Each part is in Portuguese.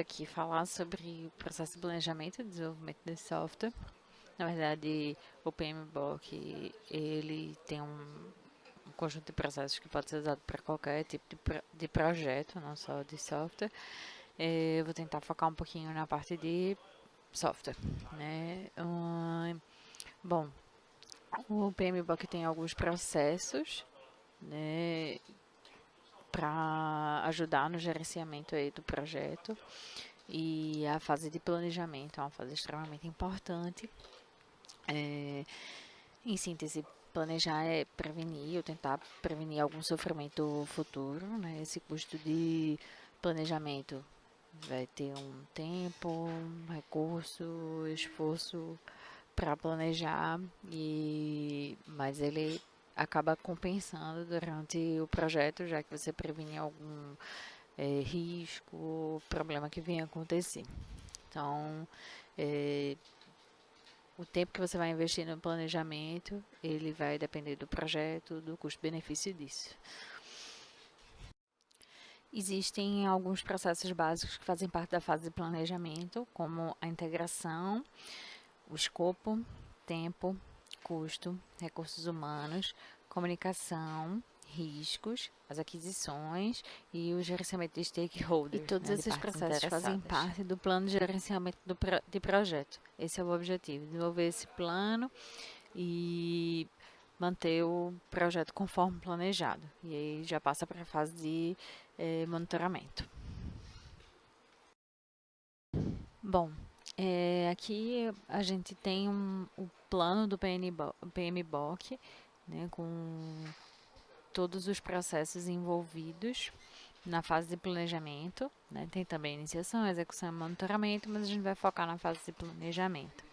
aqui falar sobre o processo de planejamento e desenvolvimento desse software. Na verdade, o PMBOK, ele tem um conjunto de processos que pode ser usado para qualquer tipo de projeto, não só de software. Eu vou tentar focar um pouquinho na parte de software, né? Bom, o PMBOK tem alguns processos, né, para ajudar no gerenciamento aí do projeto. E a fase de planejamento é uma fase extremamente importante. Em síntese, planejar é prevenir ou tentar prevenir algum sofrimento futuro, né? Esse custo de planejamento vai ter um tempo, um recurso, esforço para planejar, mas ele acaba compensando durante o projeto, já que você previne algum risco, problema que venha a acontecer. Então, o tempo que você vai investir no planejamento, ele vai depender do projeto, do custo-benefício disso. Existem alguns processos básicos que fazem parte da fase de planejamento, como a integração, o escopo, tempo, custo, recursos humanos, comunicação, riscos, as aquisições e o gerenciamento de stakeholders. E todos esses processos fazem parte do plano de gerenciamento de projeto. Esse é o objetivo, desenvolver esse plano e manter o projeto conforme planejado. E aí já passa para a fase de monitoramento. Bom, aqui a gente tem o plano do PMBOK, né, com todos os processos envolvidos na fase de planejamento, né? Tem também iniciação, execução e monitoramento, mas a gente vai focar na fase de planejamento.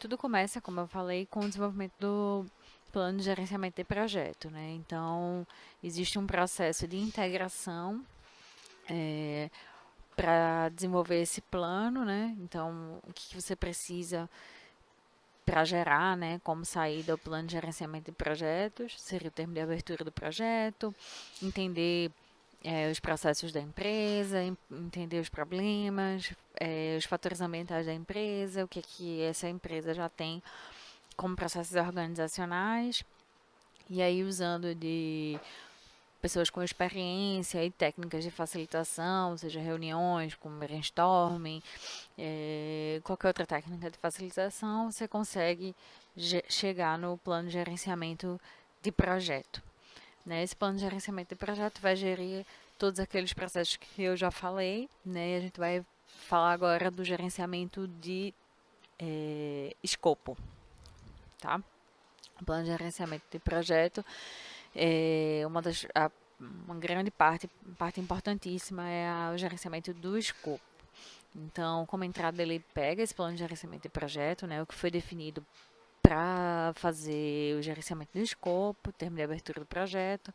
Tudo começa, como eu falei, com o desenvolvimento do plano de gerenciamento de projeto, né? Então, existe um processo de integração para desenvolver esse plano, né? Então, o que você precisa para gerar, né, como saída o plano de gerenciamento de projetos, seria o termo de abertura do projeto, entender os processos da empresa, entender os problemas, os fatores ambientais da empresa, o que essa empresa já tem como processos organizacionais, e aí usando de pessoas com experiência e técnicas de facilitação, seja reuniões como brainstorming, qualquer outra técnica de facilitação, você consegue chegar no plano de gerenciamento de projeto. Né? Esse plano de gerenciamento de projeto vai gerir todos aqueles processos que eu já falei, né? E a gente vai falar agora do gerenciamento de escopo, tá? O plano de gerenciamento de projeto é uma grande parte importantíssima é o gerenciamento do escopo. Então, como entrada, ele pega esse plano de gerenciamento de projeto, né, o que foi definido para fazer o gerenciamento do escopo, termo de abertura do projeto,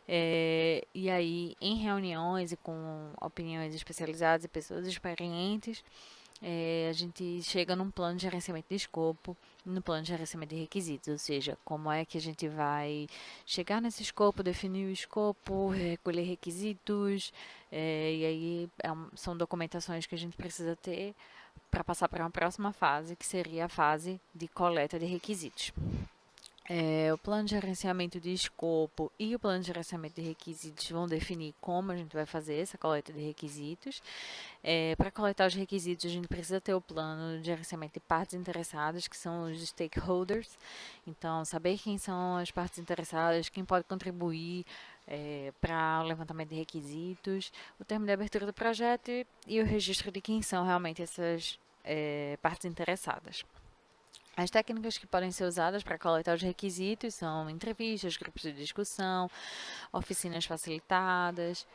e aí, em reuniões e com opiniões especializadas e pessoas experientes, a gente chega num plano de gerenciamento de escopo, no plano de gerenciamento de requisitos, ou seja, como é que a gente vai chegar nesse escopo, definir o escopo, recolher requisitos, e aí são documentações que a gente precisa ter para passar para uma próxima fase, que seria a fase de coleta de requisitos. O plano de gerenciamento de escopo e o plano de gerenciamento de requisitos vão definir como a gente vai fazer essa coleta de requisitos. Para coletar os requisitos, a gente precisa ter o plano de gerenciamento de partes interessadas, que são os stakeholders. Então, saber quem são as partes interessadas, quem pode contribuir para o levantamento de requisitos, o termo de abertura do projeto e o registro de quem são realmente essas partes interessadas. As técnicas que podem ser usadas para coletar os requisitos são entrevistas, grupos de discussão, oficinas facilitadas,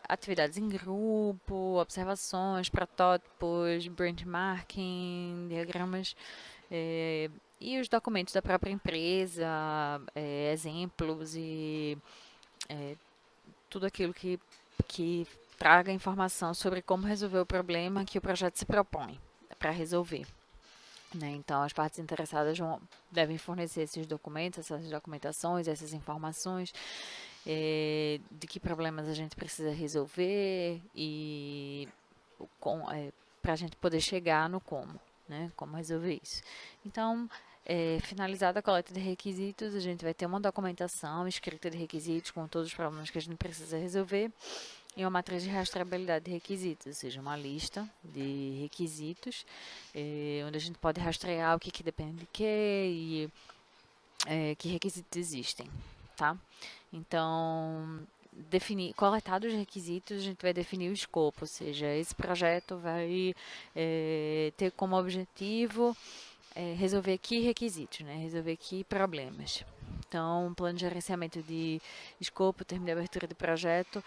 atividades em grupo, observações, protótipos, benchmarking, diagramas e os documentos da própria empresa, exemplos e tudo aquilo que traga informação sobre como resolver o problema que o projeto se propõe para resolver. Né? Então, as partes interessadas devem fornecer esses documentos, essas documentações, essas informações de que problemas a gente precisa resolver e para a gente poder chegar no como, né? Como resolver isso. Então, finalizada a coleta de requisitos, a gente vai ter uma documentação escrita de requisitos com todos os problemas que a gente precisa resolver e uma matriz de rastreabilidade de requisitos, ou seja, uma lista de requisitos, onde a gente pode rastrear o que depende de quê e que requisitos existem, tá? Então, coletados os requisitos, a gente vai definir o escopo, ou seja, esse projeto vai ter como objetivo resolver que requisitos, né? Resolver que problemas. Então, plano de gerenciamento de escopo, termo de abertura de projeto,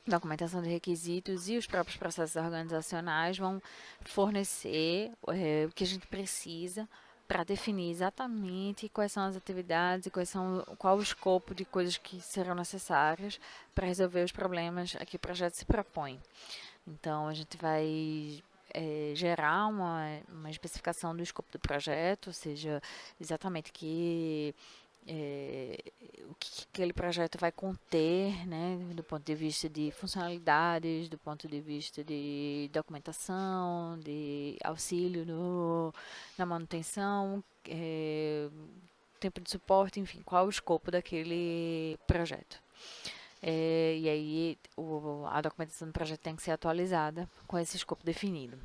documentação de requisitos e os próprios processos organizacionais vão fornecer o que a gente precisa para definir exatamente quais são as atividades e qual o escopo de coisas que serão necessárias para resolver os problemas a que o projeto se propõe. Então, a gente vai gerar uma especificação do escopo do projeto, ou seja, exatamente o que aquele projeto vai conter, né, do ponto de vista de funcionalidades, do ponto de vista de documentação, de auxílio na manutenção, tempo de suporte, enfim, qual o escopo daquele projeto. E aí a documentação do projeto tem que ser atualizada com esse escopo definido.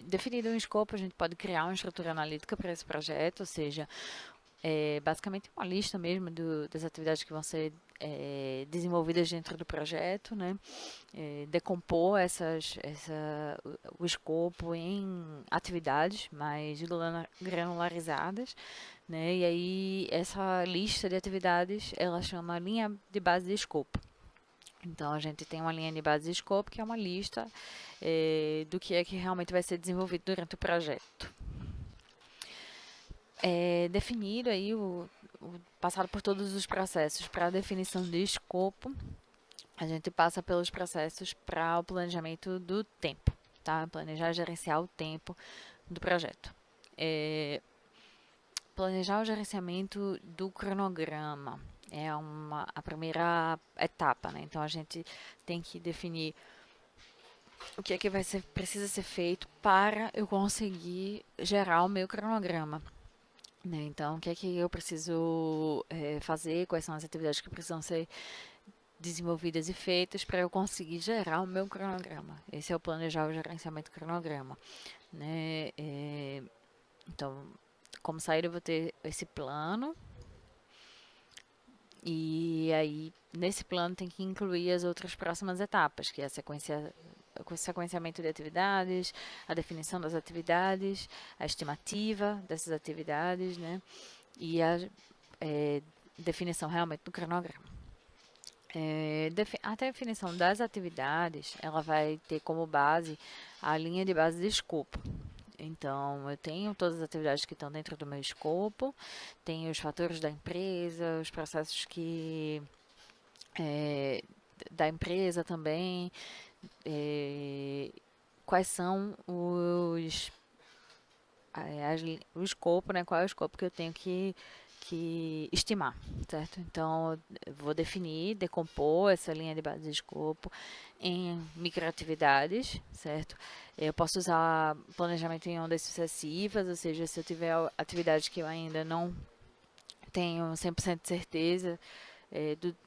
Definido um escopo, a gente pode criar uma estrutura analítica para esse projeto, ou seja, basicamente uma lista mesmo das atividades que vão ser desenvolvidas dentro do projeto, né? Decompor o escopo em atividades mais granularizadas, né? E aí essa lista de atividades ela chama linha de base de escopo. Então a gente tem uma linha de base de escopo que é uma lista do que é que realmente vai ser desenvolvido durante o projeto. Definido aí passado por todos os processos para a definição de escopo, a gente passa pelos processos para o planejamento do tempo, tá? Planejar e gerenciar o tempo do projeto. Planejar o gerenciamento do cronograma é a primeira etapa, né? Então a gente tem que definir o que é que precisa ser feito para eu conseguir gerar o meu cronograma. Né? Então, o que é que eu preciso fazer, quais são as atividades que precisam ser desenvolvidas e feitas para eu conseguir gerar o meu cronograma. Esse é o planejar o gerenciamento do cronograma. Né? Então, como saída, eu vou ter esse plano e aí nesse plano tem que incluir as outras próximas etapas, que é o sequenciamento de atividades, a definição das atividades, a estimativa dessas atividades, né? E a definição realmente do cronograma. A definição das atividades, ela vai ter como base a linha de base de escopo. Então, eu tenho todas as atividades que estão dentro do meu escopo, tenho os fatores da empresa, os processos da empresa também, quais são o escopo, né? Qual é o escopo que eu tenho que estimar, certo? Então, eu vou decompor essa linha de base de escopo em microatividades, certo? Eu posso usar planejamento em ondas sucessivas, ou seja, se eu tiver atividades que eu ainda não tenho 100% de certeza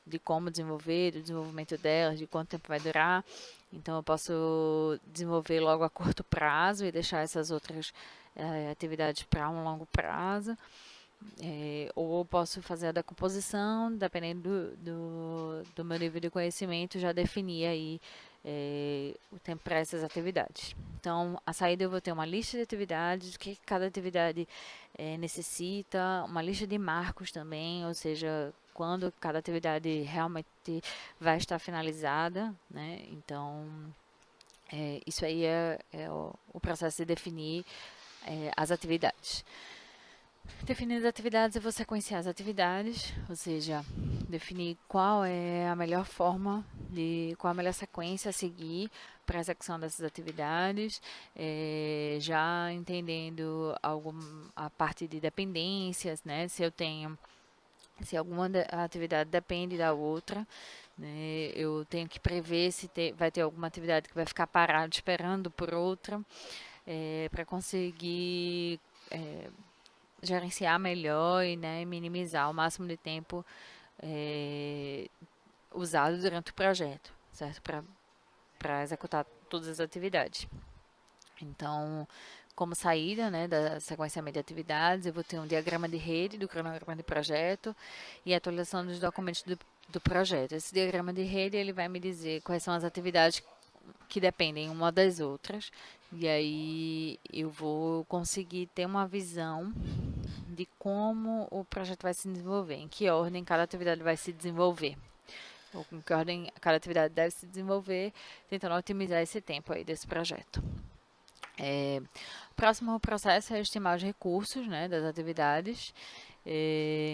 de como desenvolver, do desenvolvimento delas, de quanto tempo vai durar. Então, eu posso desenvolver logo a curto prazo e deixar essas outras atividades para um longo prazo. Ou eu posso fazer a decomposição, dependendo do meu nível de conhecimento, já definir aí o tempo para essas atividades. Então, a saída eu vou ter uma lista de atividades, o que cada atividade necessita, uma lista de marcos também, ou seja, quando cada atividade realmente vai estar finalizada, né? Então, isso aí é o processo de definir as atividades. Definindo as atividades, eu vou sequenciar as atividades, ou seja, definir qual é a melhor forma, qual a melhor sequência a seguir para a execução dessas atividades, já entendendo a parte de dependências, né? Se eu tenho Se alguma atividade depende da outra, né, eu tenho que prever se vai ter alguma atividade que vai ficar parada esperando por outra, para conseguir gerenciar melhor e, né, minimizar o máximo de tempo é, usado durante o projeto, certo? Para executar todas as atividades. Então, como saída, né, da sequenciamento de atividades, eu vou ter um diagrama de rede do cronograma de projeto e atualização dos documentos do projeto. Esse diagrama de rede ele vai me dizer quais são as atividades que dependem uma das outras, e aí eu vou conseguir ter uma visão de como o projeto vai se desenvolver, em que ordem cada atividade vai se desenvolver, ou em que ordem cada atividade deve se desenvolver, tentando otimizar esse tempo aí desse projeto. O próximo processo é estimar os recursos, né, das atividades.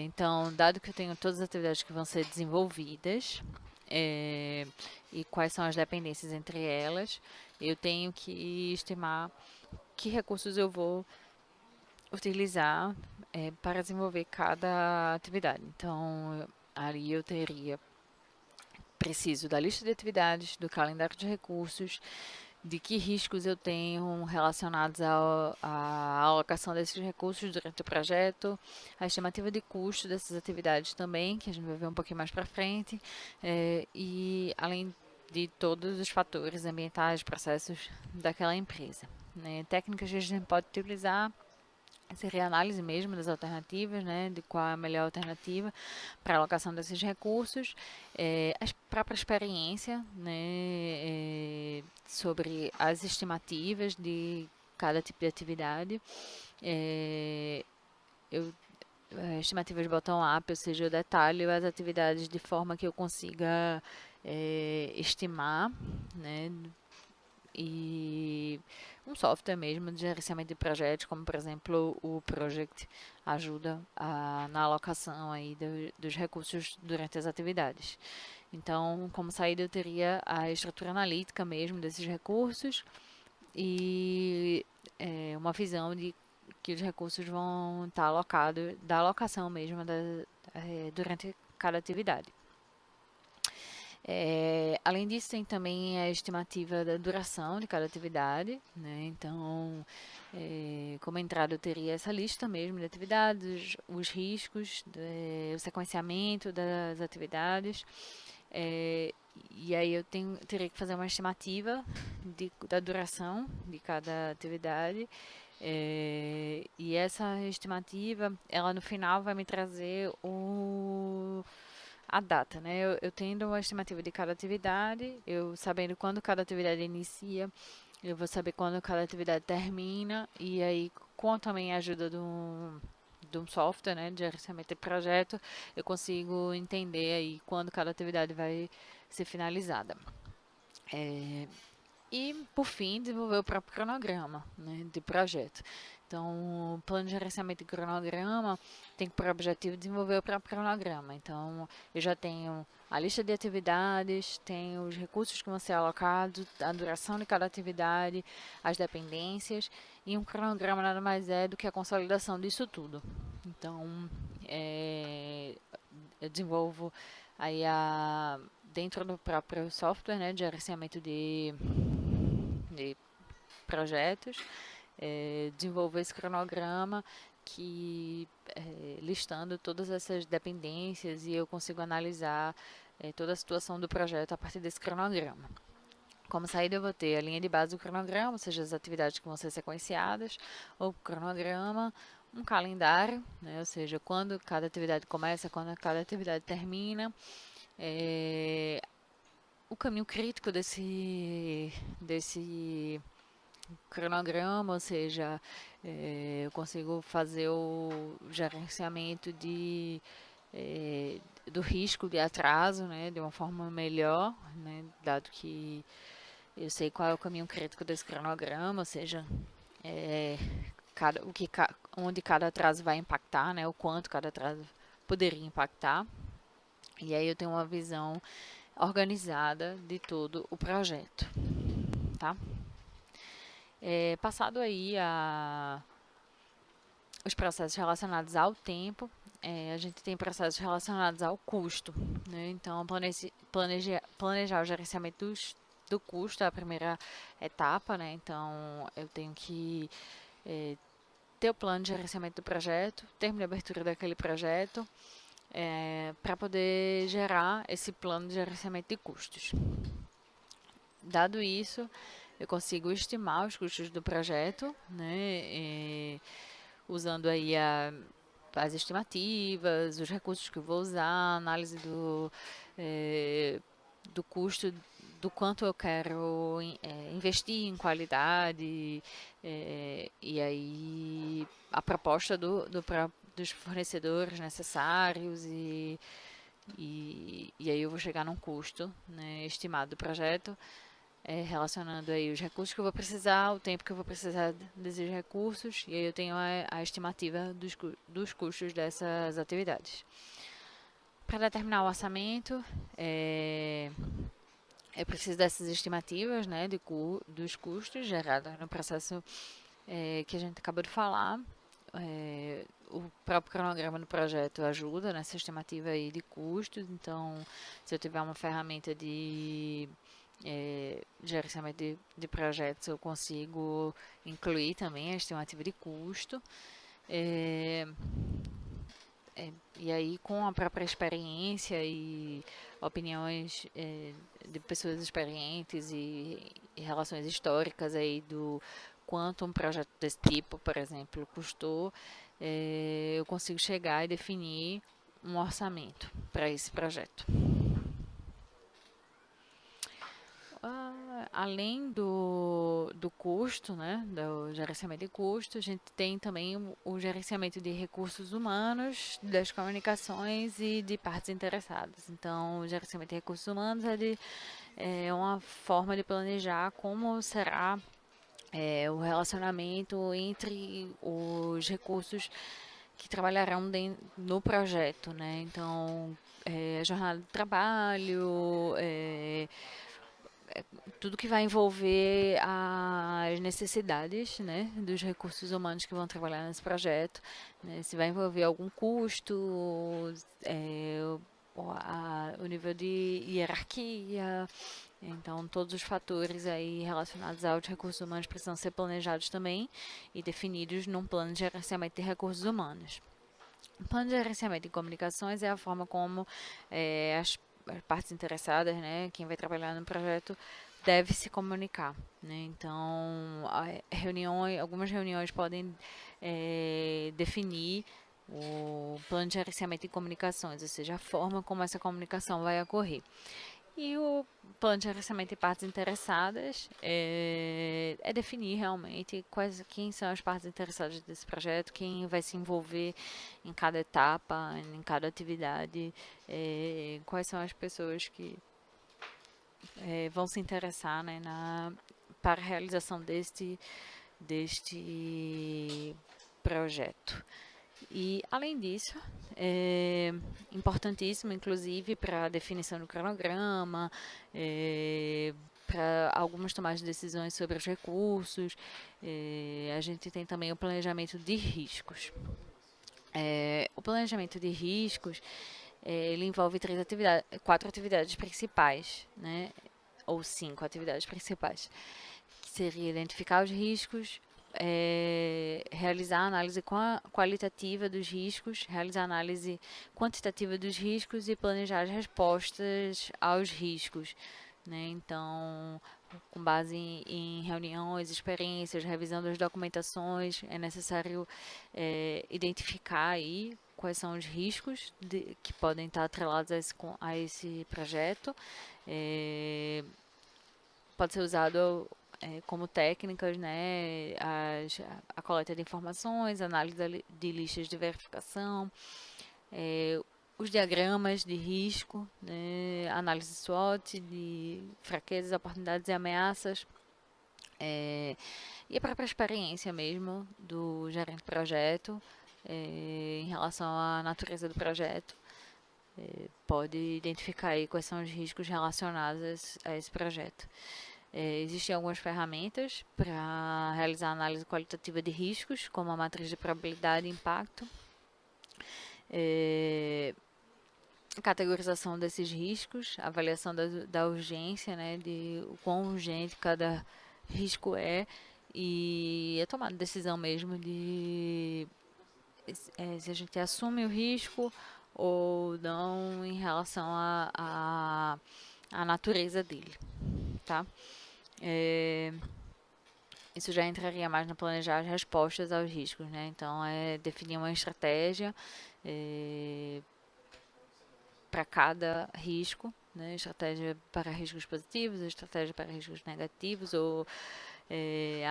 Então, dado que eu tenho todas as atividades que vão ser desenvolvidas e quais são as dependências entre elas, eu tenho que estimar que recursos eu vou utilizar para desenvolver cada atividade. Então, ali eu teria preciso da lista de atividades, do calendário de recursos, de que riscos eu tenho relacionados à alocação desses recursos durante o projeto, a estimativa de custo dessas atividades também, que a gente vai ver um pouquinho mais para frente, e além de todos os fatores ambientais, processos daquela empresa. Né? Técnicas que a gente pode utilizar seria a análise mesmo das alternativas, né, de qual é a melhor alternativa para a alocação desses recursos, a própria experiência, né, sobre as estimativas de cada tipo de atividade, eu estimativas bottom-up, ou seja, eu detalho as atividades de forma que eu consiga estimar, né, e um software mesmo de gerenciamento de projetos, como por exemplo o Project, ajuda na alocação aí dos recursos durante as atividades. Então, como saída, eu teria a estrutura analítica mesmo desses recursos e uma visão de que os recursos vão estar alocados, da alocação mesmo durante cada atividade. Além disso, tem também a estimativa da duração de cada atividade, né? Então, como entrada, eu teria essa lista mesmo de atividades, os riscos, o sequenciamento das atividades, e aí eu teria que fazer uma estimativa da duração de cada atividade. E essa estimativa, ela no final vai me trazer a data, né? Eu tendo uma estimativa de cada atividade, eu sabendo quando cada atividade inicia, eu vou saber quando cada atividade termina, e aí, com também a ajuda de um software, né, de gerenciamento de projeto, eu consigo entender aí quando cada atividade vai ser finalizada. E, por fim, desenvolver o próprio cronograma, né, de projeto. Então, o plano de gerenciamento de cronograma tem por objetivo desenvolver o próprio cronograma. Então, eu já tenho a lista de atividades, tenho os recursos que vão ser alocados, a duração de cada atividade, as dependências, e um cronograma nada mais é do que a consolidação disso tudo. Então, eu desenvolvo aí dentro do próprio software, né, de gerenciamento de projetos, desenvolver esse cronograma que listando todas essas dependências, e eu consigo analisar toda a situação do projeto a partir desse cronograma. Como saída, eu vou ter a linha de base do cronograma, ou seja, as atividades que vão ser sequenciadas, ou cronograma, um calendário, né, ou seja, quando cada atividade começa, quando cada atividade termina, o caminho crítico desse cronograma, ou seja, eu consigo fazer o gerenciamento do risco de atraso, né, de uma forma melhor, né, dado que eu sei qual é o caminho crítico desse cronograma, ou seja, onde cada atraso vai impactar, né, o quanto cada atraso poderia impactar. E aí eu tenho uma visão organizada de todo o projeto, tá? Passado aí os processos relacionados ao tempo, a gente tem processos relacionados ao custo, né? Então, planejar o gerenciamento do custo é a primeira etapa, né? Então, eu tenho que ter o plano de gerenciamento do projeto, termo de abertura daquele projeto, para poder gerar esse plano de gerenciamento de custos. Dado isso, eu consigo estimar os custos do projeto, né? Usando aí as estimativas, os recursos que eu vou usar, análise do custo, do quanto eu quero investir em qualidade, e aí a proposta dos fornecedores necessários e aí eu vou chegar num custo, né, estimado do projeto, relacionando aí os recursos que eu vou precisar, o tempo que eu vou precisar desses recursos, e aí eu tenho a estimativa dos custos dessas atividades. Para determinar o orçamento, eu preciso dessas estimativas, né, dos custos gerados no processo que a gente acabou de falar. O próprio cronograma do projeto ajuda nessa estimativa aí de custos, então se eu tiver uma ferramenta de gerenciamento de projetos, eu consigo incluir também a estimativa de custo. E aí, com a própria experiência e opiniões de pessoas experientes e relações históricas aí do quanto um projeto desse tipo, por exemplo, custou, eu consigo chegar e definir um orçamento para esse projeto. Além do custo, né, do gerenciamento de custos, a gente tem também o gerenciamento de recursos humanos, das comunicações e de partes interessadas. Então, o gerenciamento de recursos humanos é uma forma de planejar como será o relacionamento entre os recursos que trabalharão no projeto, né? Então, a jornada de trabalho, tudo que vai envolver as necessidades, né, dos recursos humanos que vão trabalhar nesse projeto, né, se vai envolver algum custo, o nível de hierarquia, então todos os fatores aí relacionados aos recursos humanos precisam ser planejados também e definidos num plano de gerenciamento de recursos humanos. O plano de gerenciamento de comunicações é a forma como as partes interessadas, né, quem vai trabalhar no projeto, deve se comunicar, né? Então, algumas reuniões podem definir o plano de gerenciamento de comunicações, ou seja, a forma como essa comunicação vai ocorrer. E o plano de gerenciamento de partes interessadas é definir realmente quem são as partes interessadas desse projeto, quem vai se envolver em cada etapa, em cada atividade, quais são as pessoas que vão se interessar, né, para a realização deste projeto. E, além disso, é importantíssimo, inclusive, para a definição do cronograma, para algumas tomadas de decisões sobre os recursos, a gente tem também o planejamento de riscos. O planejamento de riscos, ele envolve 4 atividades principais, né? Ou 5 atividades principais, que seria identificar os riscos, realizar a análise qualitativa dos riscos, realizar a análise quantitativa dos riscos e planejar as respostas aos riscos, né? Então, com base em reuniões, experiências, revisão das documentações, é necessário identificar aí quais são os riscos que podem estar atrelados a esse projeto. Pode ser usado como técnicas, né, a coleta de informações, análise de listas de verificação, os diagramas de risco, né, análise SWOT de fraquezas, oportunidades e ameaças, e a própria experiência mesmo do gerente de projeto em relação à natureza do projeto. Pode identificar aí quais são os riscos relacionados a esse projeto. Existem algumas ferramentas para realizar análise qualitativa de riscos, como a matriz de probabilidade e impacto. categorização desses riscos, avaliação da urgência, né, de o quão urgente cada risco é, e a tomada de decisão mesmo de se a gente assume o risco ou não em relação à natureza dele, tá? Isso já entraria mais no planejar as respostas aos riscos, né? Então, é definir uma estratégia para cada risco, né? Estratégia para riscos positivos, estratégia para riscos negativos ou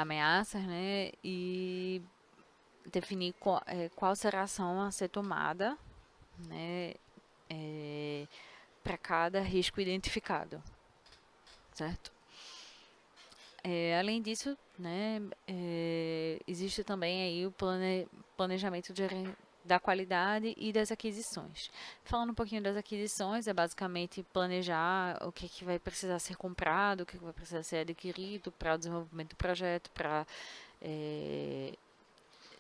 ameaças, né? E definir qual será a ação a ser tomada, né? Para cada risco identificado, certo? Além disso, né, existe também aí o planejamento da qualidade e das aquisições. Falando um pouquinho das aquisições, é basicamente planejar o que vai precisar ser comprado, o que vai precisar ser adquirido para o desenvolvimento do projeto, para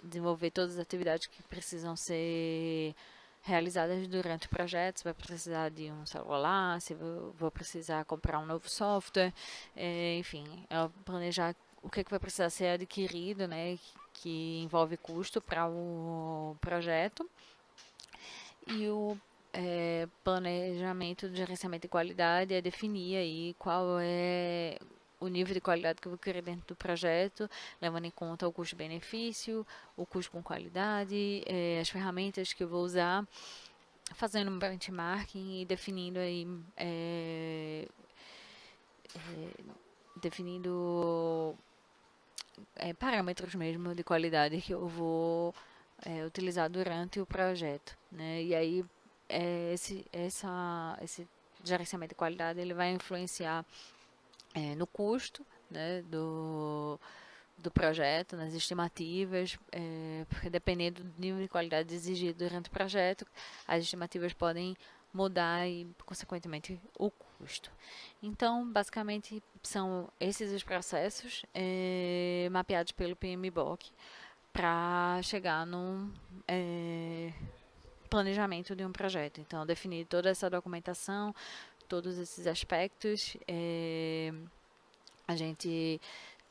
desenvolver todas as atividades que precisam ser realizadas durante o projeto. Se vai precisar de um celular, se vou precisar comprar um novo software, enfim, planejar o que vai precisar ser adquirido, né, que envolve custo para o projeto. E o planejamento de gerenciamento de qualidade é definir aí qual é o nível de qualidade que eu vou querer dentro do projeto, levando em conta o custo-benefício, o custo com qualidade, as ferramentas que eu vou usar, fazendo um benchmarking e definindo parâmetros mesmo de qualidade que eu vou utilizar durante o projeto, né? E aí esse gerenciamento de qualidade ele vai influenciar no custo, né, do projeto, nas estimativas, porque dependendo do nível de qualidade exigido durante o projeto, as estimativas podem mudar e, consequentemente, o custo. Então, basicamente, são esses os processos mapeados pelo PMBOK para chegar num planejamento de um projeto. Então, definir toda essa documentação, todos esses aspectos, a gente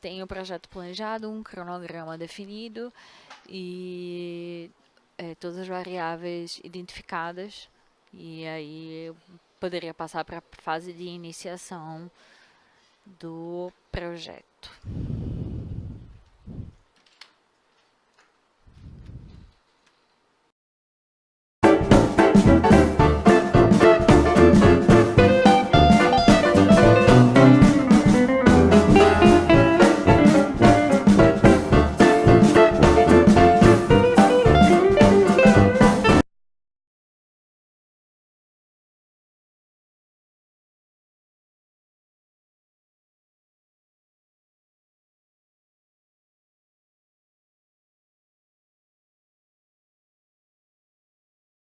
tem o projeto planejado, um cronograma definido e todas as variáveis identificadas. E aí eu poderia passar para a fase de iniciação do projeto.